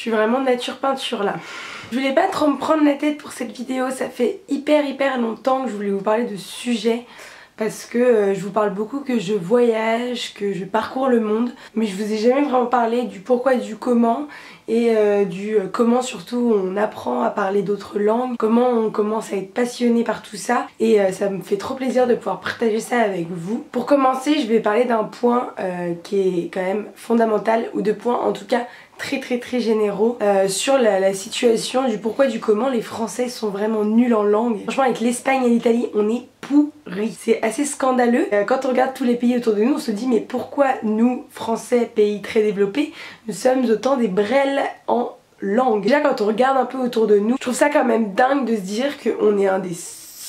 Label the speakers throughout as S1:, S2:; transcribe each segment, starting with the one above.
S1: Je suis vraiment de nature peinture là. Je voulais pas trop me prendre la tête pour cette vidéo, ça fait hyper longtemps que je voulais vous parler de ce sujet. Parce que je vous parle beaucoup que je voyage, que je parcours le monde, mais je vous ai jamais vraiment parlé du pourquoi et du comment, et du comment surtout on apprend à parler d'autres langues, comment on commence à être passionné par tout ça, et ça me fait trop plaisir de pouvoir partager ça avec vous. Pour commencer, je vais parler d'un point qui est quand même fondamental, ou de points en tout cas très généraux sur la situation du pourquoi du comment les Français sont vraiment nuls en langue. Franchement, avec l'Espagne et l'Italie, on est pourris. C'est assez scandaleux. Quand on regarde tous les pays autour de nous, on se dit mais pourquoi nous, Français, pays très développés, nous sommes autant des brels en langue. Déjà quand on regarde un peu autour de nous, je trouve ça quand même dingue de se dire qu'on est un des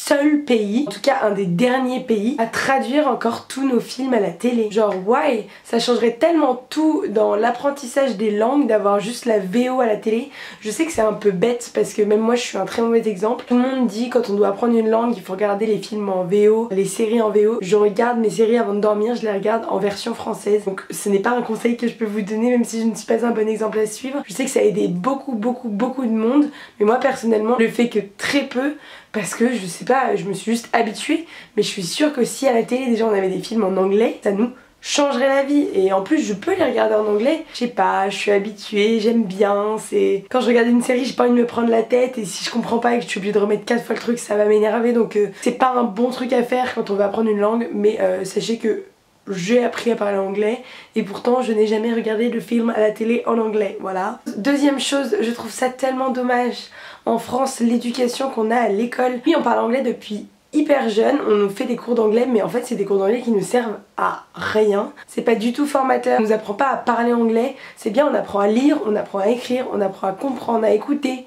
S1: seul pays, en tout cas un des derniers pays, à traduire encore tous nos films à la télé. Genre why? Ça changerait tellement tout dans l'apprentissage des langues d'avoir juste la VO à la télé. Je sais que c'est un peu bête parce que même moi je suis un très mauvais exemple. Tout le monde dit quand on doit apprendre une langue il faut regarder les films en VO, les séries en VO. Je regarde mes séries avant de dormir, je les regarde en version française. Donc ce n'est pas un conseil que je peux vous donner même si je ne suis pas un bon exemple à suivre. Je sais que ça a aidé beaucoup de monde, mais moi personnellement je le fais que très peu. Parce que je sais pas, je me suis juste habituée, mais je suis sûre que si à la télé déjà on avait des films en anglais, ça nous changerait la vie. Et en plus je peux les regarder en anglais, je sais pas, je suis habituée, j'aime bien, c'est... Quand je regarde une série j'ai pas envie de me prendre la tête, et si je comprends pas et que je suis obligée de remettre 4 fois le truc ça va m'énerver, donc c'est pas un bon truc à faire quand on veut apprendre une langue, mais sachez que j'ai appris à parler anglais et pourtant je n'ai jamais regardé de film à la télé en anglais, voilà. Deuxième chose, je trouve ça tellement dommage. En France, l'éducation qu'on a à l'école, oui on parle anglais depuis hyper jeune, on nous fait des cours d'anglais mais en fait c'est des cours d'anglais qui nous servent à rien. C'est pas du tout formateur, on nous apprend pas à parler anglais, c'est bien on apprend à lire, on apprend à écrire, on apprend à comprendre, à écouter.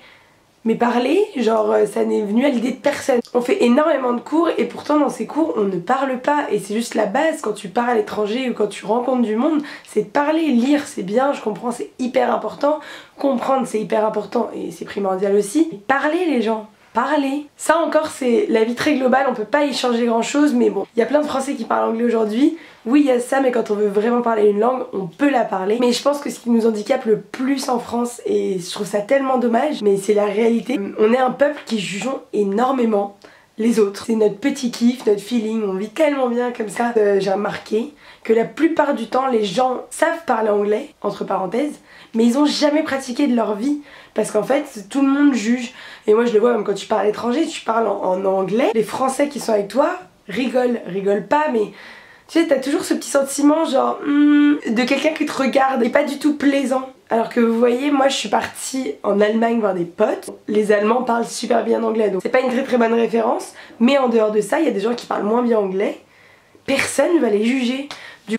S1: Mais parler, genre ça n'est venu à l'idée de personne. On fait énormément de cours et pourtant dans ces cours on ne parle pas, et c'est juste la base quand tu pars à l'étranger ou quand tu rencontres du monde, c'est de parler. Lire c'est bien, je comprends, c'est hyper important, comprendre c'est hyper important et c'est primordial aussi. Mais parler les gens, parler. Ça encore c'est la vie très globale, on peut pas y changer grand chose, mais bon, il y a plein de Français qui parlent anglais aujourd'hui. Oui il y a ça, mais quand on veut vraiment parler une langue, on peut la parler. Mais je pense que ce qui nous handicape le plus en France, et je trouve ça tellement dommage, mais c'est la réalité, on est un peuple qui jugeons énormément les autres. C'est notre petit kiff, notre feeling, on vit tellement bien comme ça. J'ai remarqué que la plupart du temps les gens savent parler anglais, entre parenthèses, mais ils ont jamais pratiqué de leur vie. Parce qu'en fait, tout le monde juge. Et moi je le vois même quand tu parles à l'étranger, tu parles en anglais, les Français qui sont avec toi rigolent pas, mais... Tu sais, t'as toujours ce petit sentiment genre de quelqu'un qui te regarde et pas du tout plaisant. Alors que vous voyez, moi je suis partie en Allemagne voir des potes. Les Allemands parlent super bien anglais, donc c'est pas une très bonne référence. Mais en dehors de ça, il y a des gens qui parlent moins bien anglais. Personne ne va les juger.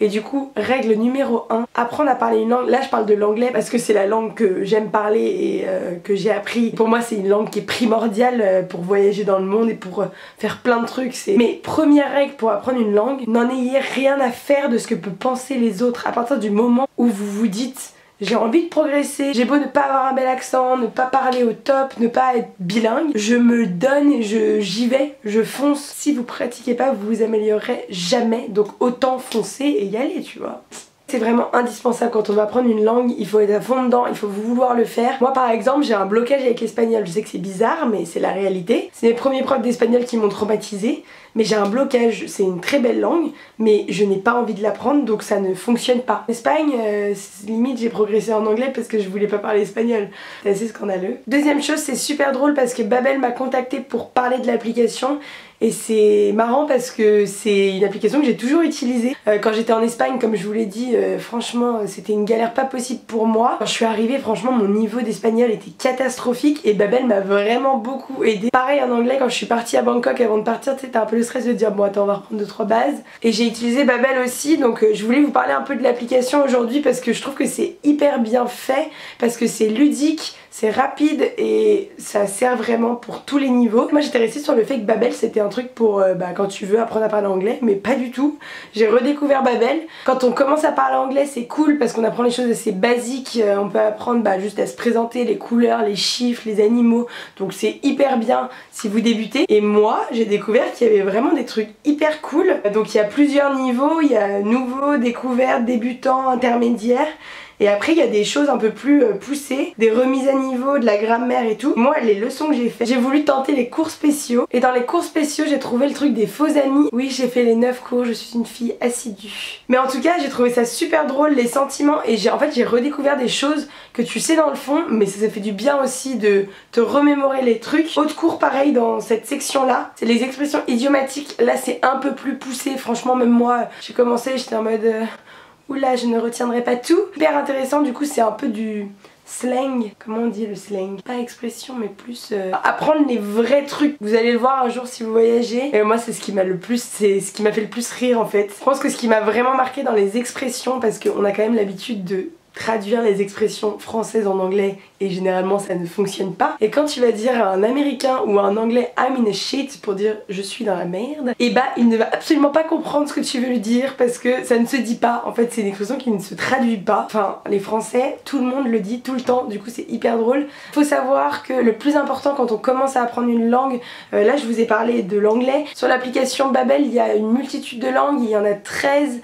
S1: Et du coup, règle numéro 1, apprendre à parler une langue. Là je parle de l'anglais parce que c'est la langue que j'aime parler et que j'ai appris. Pour moi c'est une langue qui est primordiale pour voyager dans le monde et pour faire plein de trucs. Mais première règle pour apprendre une langue, n'en ayez rien à faire de ce que peuvent penser les autres. À partir du moment où vous vous dites j'ai envie de progresser, j'ai beau ne pas avoir un bel accent, ne pas parler au top, ne pas être bilingue, je me donne, j'y vais, je fonce. Si vous pratiquez pas, vous vous améliorerez jamais, donc autant foncer et y aller, tu vois. C'est vraiment indispensable quand on va apprendre une langue, il faut être à fond dedans, il faut vouloir le faire. Moi par exemple j'ai un blocage avec l'espagnol, je sais que c'est bizarre mais c'est la réalité. C'est mes premiers profs d'espagnol qui m'ont traumatisée, mais j'ai un blocage, c'est une très belle langue, mais je n'ai pas envie de l'apprendre donc ça ne fonctionne pas. En Espagne, limite j'ai progressé en anglais parce que je voulais pas parler espagnol, c'est assez scandaleux. Deuxième chose, c'est super drôle parce que Babel m'a contacté pour parler de l'application. Et c'est marrant parce que c'est une application que j'ai toujours utilisée. Quand j'étais en Espagne, comme je vous l'ai dit, franchement c'était une galère pas possible pour moi. Quand je suis arrivée, franchement mon niveau d'espagnol était catastrophique et Babel m'a vraiment beaucoup aidée. Pareil en anglais, quand je suis partie à Bangkok, avant de partir, tu sais, t'as un peu le stress de dire bon attends on va reprendre 2-3 bases. Et j'ai utilisé Babel aussi, donc je voulais vous parler un peu de l'application aujourd'hui parce que je trouve que c'est hyper bien fait, parce que c'est ludique, c'est rapide et ça sert vraiment pour tous les niveaux. Moi j'étais restée sur le fait que Babel c'était un truc pour quand tu veux apprendre à parler anglais, mais pas du tout. J'ai redécouvert Babel. Quand on commence à parler anglais c'est cool parce qu'on apprend les choses assez basiques, on peut apprendre juste à se présenter, les couleurs, les chiffres, les animaux, donc c'est hyper bien si vous débutez. Et moi j'ai découvert qu'il y avait vraiment des trucs hyper cool, donc il y a plusieurs niveaux, il y a nouveau, découverte, débutant, intermédiaire. Et après il y a des choses un peu plus poussées, des remises à niveau, de la grammaire et tout. Moi les leçons que j'ai fait, j'ai voulu tenter les cours spéciaux. Et dans les cours spéciaux j'ai trouvé le truc des faux amis. Oui, j'ai fait les 9 cours, je suis une fille assidue. Mais en tout cas j'ai trouvé ça super drôle, les sentiments. Et en fait j'ai redécouvert des choses que tu sais dans le fond, mais ça fait du bien aussi de te remémorer les trucs. Autre cours pareil dans cette section là, c'est les expressions idiomatiques. Là c'est un peu plus poussé, franchement même moi j'ai commencé, j'étais en mode oula, je ne retiendrai pas tout. Hyper intéressant, du coup c'est un peu du slang. Comment on dit le slang? Pas expression mais plus apprendre les vrais trucs. Vous allez le voir un jour si vous voyagez. Et moi c'est ce qui m'a le plus, c'est ce qui m'a fait le plus rire en fait. Je pense que ce qui m'a vraiment marqué dans les expressions, parce qu'on a quand même l'habitude de traduire les expressions françaises en anglais et généralement ça ne fonctionne pas. Et quand tu vas dire à un américain ou à un anglais I'm in a shit pour dire je suis dans la merde, et bah il ne va absolument pas comprendre ce que tu veux lui dire parce que ça ne se dit pas. En fait c'est une expression qui ne se traduit pas. Enfin les français, tout le monde le dit tout le temps, du coup c'est hyper drôle. Faut savoir que le plus important quand on commence à apprendre une langue, là je vous ai parlé de l'anglais, sur l'application Babbel il y a une multitude de langues, il y en a 13,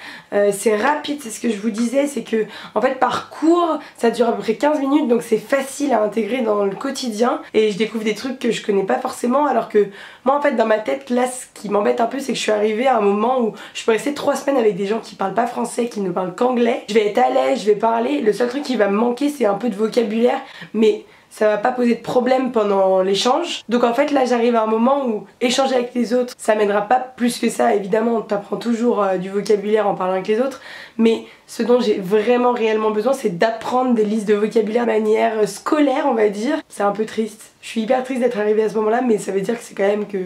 S1: c'est rapide, c'est ce que je vous disais, c'est que en fait par cours ça dure à peu près 15 minutes donc c'est facile à intégrer dans le quotidien et je découvre des trucs que je connais pas forcément, alors que moi en fait dans ma tête là ce qui m'embête un peu c'est que je suis arrivée à un moment où je peux rester 3 semaines avec des gens qui parlent pas français, qui ne parlent qu'anglais, je vais être à l'aise, je vais parler, le seul truc qui va me manquer c'est un peu de vocabulaire mais ça va pas poser de problème pendant l'échange. Donc en fait là j'arrive à un moment où échanger avec les autres ça m'aidera pas plus que ça. Évidemment t'apprends toujours du vocabulaire en parlant avec les autres, mais ce dont j'ai vraiment réellement besoin c'est d'apprendre des listes de vocabulaire de manière scolaire on va dire. C'est un peu triste, je suis hyper triste d'être arrivée à ce moment là, mais ça veut dire que c'est quand même que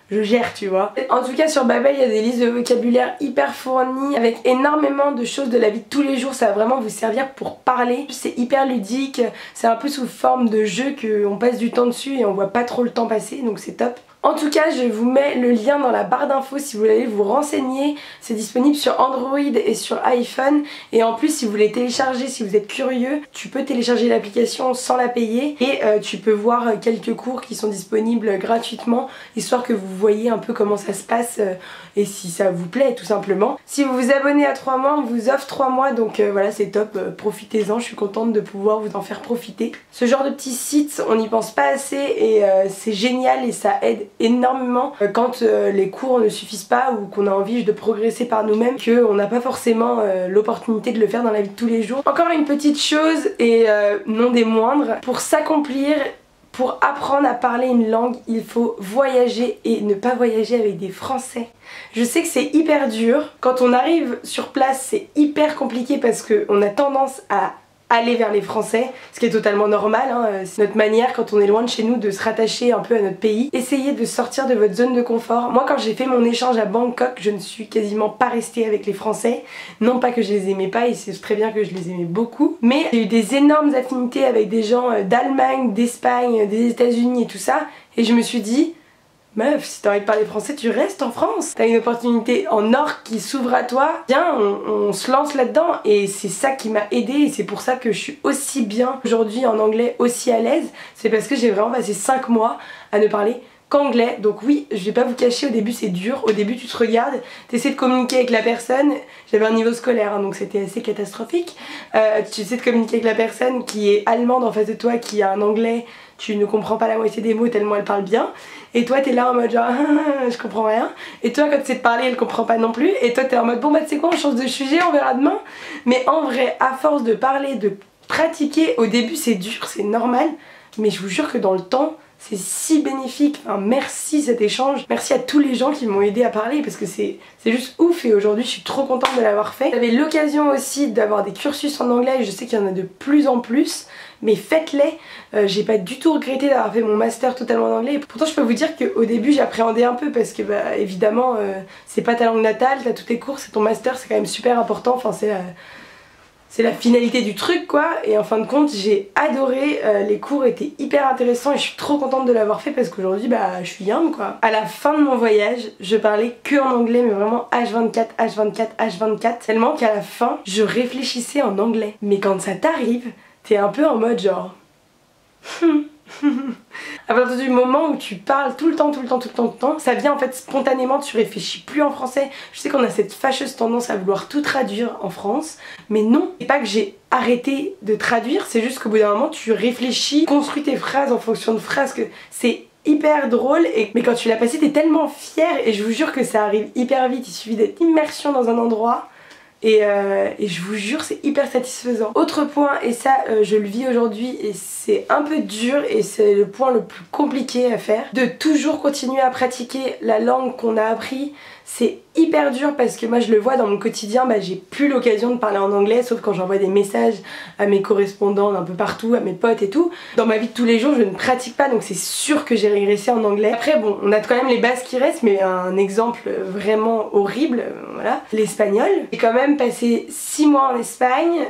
S1: je gère, tu vois. En tout cas sur Babbel il y a des listes de vocabulaire hyper fournies avec énormément de choses de la vie de tous les jours. Ça va vraiment vous servir pour parler. C'est hyper ludique, c'est un peu sous forme de jeu qu'on passe du temps dessus et on voit pas trop le temps passer, donc c'est top. En tout cas je vous mets le lien dans la barre d'infos si vous voulez vous renseigner. C'est disponible sur Android et sur iPhone, et en plus si vous voulez télécharger, si vous êtes curieux, tu peux télécharger l'application sans la payer et tu peux voir quelques cours qui sont disponibles gratuitement, histoire que vous voyez un peu comment ça se passe et si ça vous plaît tout simplement. Si vous vous abonnez à 3 mois, on vous offre 3 mois, donc voilà c'est top, profitez-en, je suis contente de pouvoir vous en faire profiter. Ce genre de petits sites on n'y pense pas assez et c'est génial et ça aide énormément quand les cours ne suffisent pas ou qu'on a envie de progresser par nous-mêmes, qu'on n'a pas forcément l'opportunité de le faire dans la vie de tous les jours. Encore une petite chose et non des moindres, pour s'accomplir, pour apprendre à parler une langue, il faut voyager et ne pas voyager avec des Français. Je sais que c'est hyper dur, quand on arrive sur place c'est hyper compliqué parce qu'on a tendance à aller vers les Français, ce qui est totalement normal, hein. C'est notre manière quand on est loin de chez nous de se rattacher un peu à notre pays. Essayez de sortir de votre zone de confort. Moi quand j'ai fait mon échange à Bangkok, je ne suis quasiment pas restée avec les Français. Non pas que je les aimais pas, et c'est très bien que je les aimais beaucoup, mais j'ai eu des énormes affinités avec des gens d'Allemagne, d'Espagne, des États-Unis et tout ça, et je me suis dit meuf, si t'as envie de parler français, tu restes en France. T'as une opportunité en or qui s'ouvre à toi. Viens, on se lance là-dedans. Et c'est ça qui m'a aidée et c'est pour ça que je suis aussi bien aujourd'hui en anglais, aussi à l'aise. C'est parce que j'ai vraiment passé 5 mois à ne parler qu'anglais. Donc oui, je vais pas vous cacher, au début c'est dur. Au début tu te regardes, t'essaies de communiquer avec la personne. J'avais un niveau scolaire hein, donc c'était assez catastrophique. Tu essaies de communiquer avec la personne qui est allemande en face de toi, qui a un anglais. Tu ne comprends pas la moitié des mots tellement elle parle bien. Et toi t'es là en mode genre je comprends rien. Et toi quand tu sais te parler elle comprend pas non plus. Et toi t'es en mode bon bah tu sais quoi, on change de sujet, on verra demain. Mais en vrai à force de parler, de pratiquer, au début c'est dur, c'est normal. Mais je vous jure que dans le temps c'est si bénéfique. Enfin, merci cet échange, merci à tous les gens qui m'ont aidé à parler parce que c'est juste ouf et aujourd'hui je suis trop contente de l'avoir fait. J'avais l'occasion aussi d'avoir des cursus en anglais et je sais qu'il y en a de plus en plus, mais faites-les. J'ai pas du tout regretté d'avoir fait mon master totalement en anglais et pourtant je peux vous dire qu'au début j'appréhendais un peu parce que bah évidemment c'est pas ta langue natale, t'as tous tes cours, c'est ton master, c'est quand même super important, enfin c'est la finalité du truc quoi, et en fin de compte j'ai adoré, les cours étaient hyper intéressants et je suis trop contente de l'avoir fait parce qu'aujourd'hui bah je suis young quoi. À la fin de mon voyage je parlais que en anglais, mais vraiment H24, H24, H24, tellement qu'à la fin je réfléchissais en anglais. Mais quand ça t'arrive, t'es un peu en mode genre à partir du moment où tu parles tout le temps, ça vient en fait spontanément, tu réfléchis plus en français. Je sais qu'on a cette fâcheuse tendance à vouloir tout traduire en France, mais non, c'est pas que j'ai arrêter de traduire, c'est juste qu'au bout d'un moment tu réfléchis, construis tes phrases en fonction de phrases, que c'est hyper drôle, mais quand tu l'as passé t'es tellement fière, et je vous jure que ça arrive hyper vite, il suffit d'être immersion dans un endroit. Et je vous jure c'est hyper satisfaisant. Autre point, et ça je le vis aujourd'hui et c'est un peu dur et c'est le point le plus compliqué à faire, de toujours continuer à pratiquer la langue qu'on a appris. C'est hyper dur parce que moi je le vois dans mon quotidien, j'ai plus l'occasion de parler en anglais sauf quand j'envoie des messages à mes correspondants d'un peu partout, à mes potes et tout. Dans ma vie de tous les jours je ne pratique pas, donc c'est sûr que j'ai régressé en anglais. Après bon, on a quand même les bases qui restent, mais un exemple vraiment horrible, voilà, l'espagnol. J'ai quand même passé 6 mois en Espagne,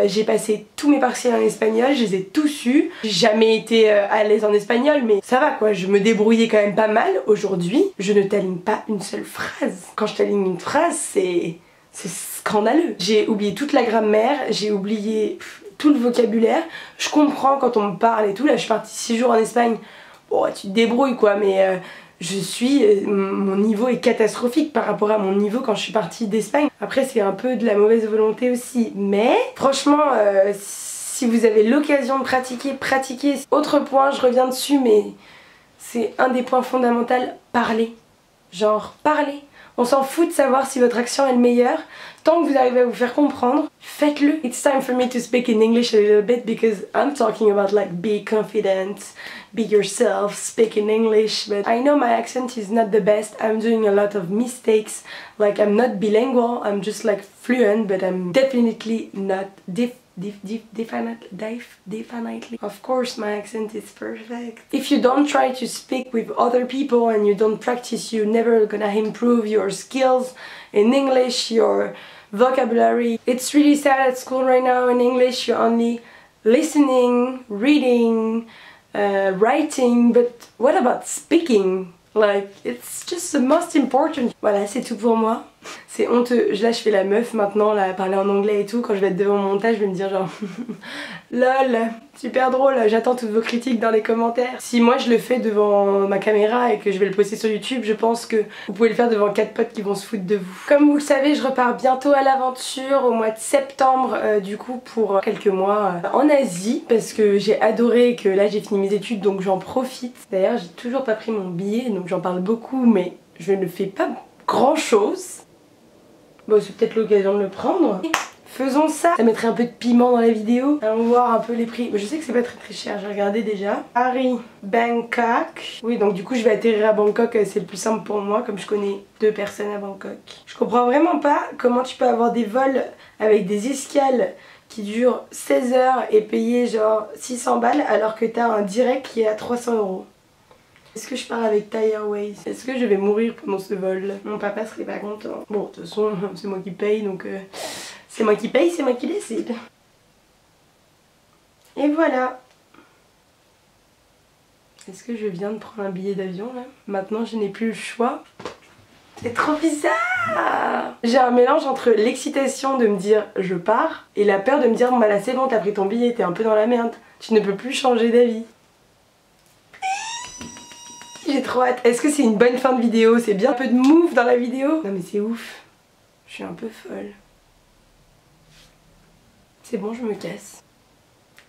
S1: j'ai passé tous mes partiels en espagnol, je les ai tous eus. J'ai jamais été à l'aise en espagnol, mais ça va quoi, je me débrouillais quand même pas mal. Aujourd'hui, je ne t'aligne pas une seule phrase. Quand je t'aligne une phrase, c'est scandaleux. J'ai oublié toute la grammaire, j'ai oublié tout le vocabulaire. Je comprends quand on me parle et tout. Là, je suis partie 6 jours en Espagne. Bon, tu te débrouilles quoi, mais mon niveau est catastrophique par rapport à mon niveau quand je suis partie d'Espagne. Après, c'est un peu de la mauvaise volonté aussi. Mais franchement, si vous avez l'occasion de pratiquer, pratiquez. Autre point, je reviens dessus, mais c'est un des points fondamentaux, parler. Genre, parler. On s'en fout de savoir si votre accent est le meilleur. Tant que vous arrivez à vous faire comprendre, faites-le. It's time for me to speak in English a little bit because I'm talking about like be confident, be yourself, speak in English. But I know my accent is not the best. I'm doing a lot of mistakes. Like I'm not bilingual, I'm just like fluent, but I'm definitely not definitely. Of course my accent is perfect. If you don't try to speak with other people and you don't practice, you're never gonna improve your skills in English, your vocabulary. It's really sad at school right now in English, you're only listening, reading, writing, but what about speaking? Like, it's just the most important. Voilà, c'est tout pour moi. C'est honteux. Là, je fais la meuf maintenant, là, parler en anglais et tout. Quand je vais être devant mon montage, je vais me dire genre lol, super drôle, j'attends toutes vos critiques dans les commentaires. Si moi je le fais devant ma caméra et que je vais le poster sur YouTube, je pense que vous pouvez le faire devant 4 potes qui vont se foutre de vous. Comme vous le savez, je repars bientôt à l'aventure au mois de septembre, du coup pour quelques mois en Asie, parce que j'ai adoré et que là j'ai fini mes études, donc j'en profite. D'ailleurs, j'ai toujours pas pris mon billet, donc j'en parle beaucoup, mais je ne fais pas grand chose. Bon, c'est peut-être l'occasion de le prendre. Faisons ça. Ça mettrait un peu de piment dans la vidéo. Allons voir un peu les prix. Je sais que c'est pas très cher, j'ai regardé déjà. Paris, Bangkok. Oui, donc du coup je vais atterrir à Bangkok, c'est le plus simple pour moi comme je connais 2 personnes à Bangkok. Je comprends vraiment pas comment tu peux avoir des vols avec des escales qui durent 16 heures et payer genre 600 balles alors que t'as un direct qui est à 300 €. Est-ce que je pars avec Thai Airways? Est-ce que je vais mourir pendant ce vol? Mon papa serait pas content. Bon, de toute façon, c'est moi qui paye, donc c'est moi qui paye, c'est moi qui décide. Et voilà. Est-ce que je viens de prendre un billet d'avion là? Maintenant, je n'ai plus le choix. C'est trop bizarre! J'ai un mélange entre l'excitation de me dire je pars et la peur de me dire bon bah là c'est bon, t'as pris ton billet, t'es un peu dans la merde. Tu ne peux plus changer d'avis. J'ai trop hâte. Est-ce que c'est une bonne fin de vidéo? C'est bien un peu de move dans la vidéo? Non mais c'est ouf. Je suis un peu folle. C'est bon, je me casse.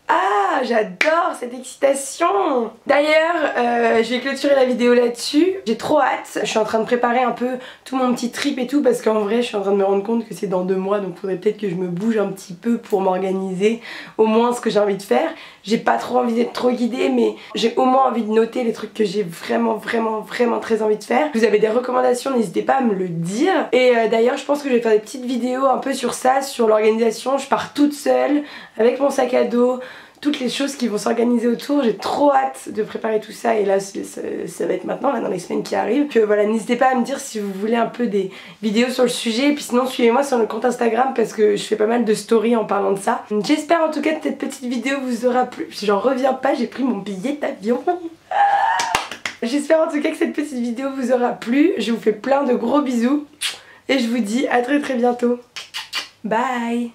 S1: Ah, j'adore cette excitation! D'ailleurs, je vais clôturer la vidéo là-dessus. J'ai trop hâte. Je suis en train de préparer un peu tout mon petit trip et tout parce qu'en vrai, je suis en train de me rendre compte que c'est dans 2 mois, donc faudrait peut-être que je me bouge un petit peu pour m'organiser au moins ce que j'ai envie de faire. J'ai pas trop envie d'être trop guidée, mais j'ai au moins envie de noter les trucs que j'ai vraiment très envie de faire. Si vous avez des recommandations, n'hésitez pas à me le dire. Et d'ailleurs, je pense que je vais faire des petites vidéos un peu sur ça, sur l'organisation. Je pars toute seule avec mon sac à dos, toutes les choses qui vont s'organiser autour. J'ai trop hâte de préparer tout ça et là ça va être maintenant, là, dans les semaines qui arrivent. Que voilà, n'hésitez pas à me dire si vous voulez un peu des vidéos sur le sujet, et puis sinon suivez-moi sur le compte Instagram parce que je fais pas mal de stories en parlant de ça. J'espère en tout cas que cette petite vidéo vous aura plu. J'en reviens pas, j'ai pris mon billet d'avion. J'espère en tout cas que cette petite vidéo vous aura plu. Je vous fais plein de gros bisous et je vous dis à très bientôt. Bye.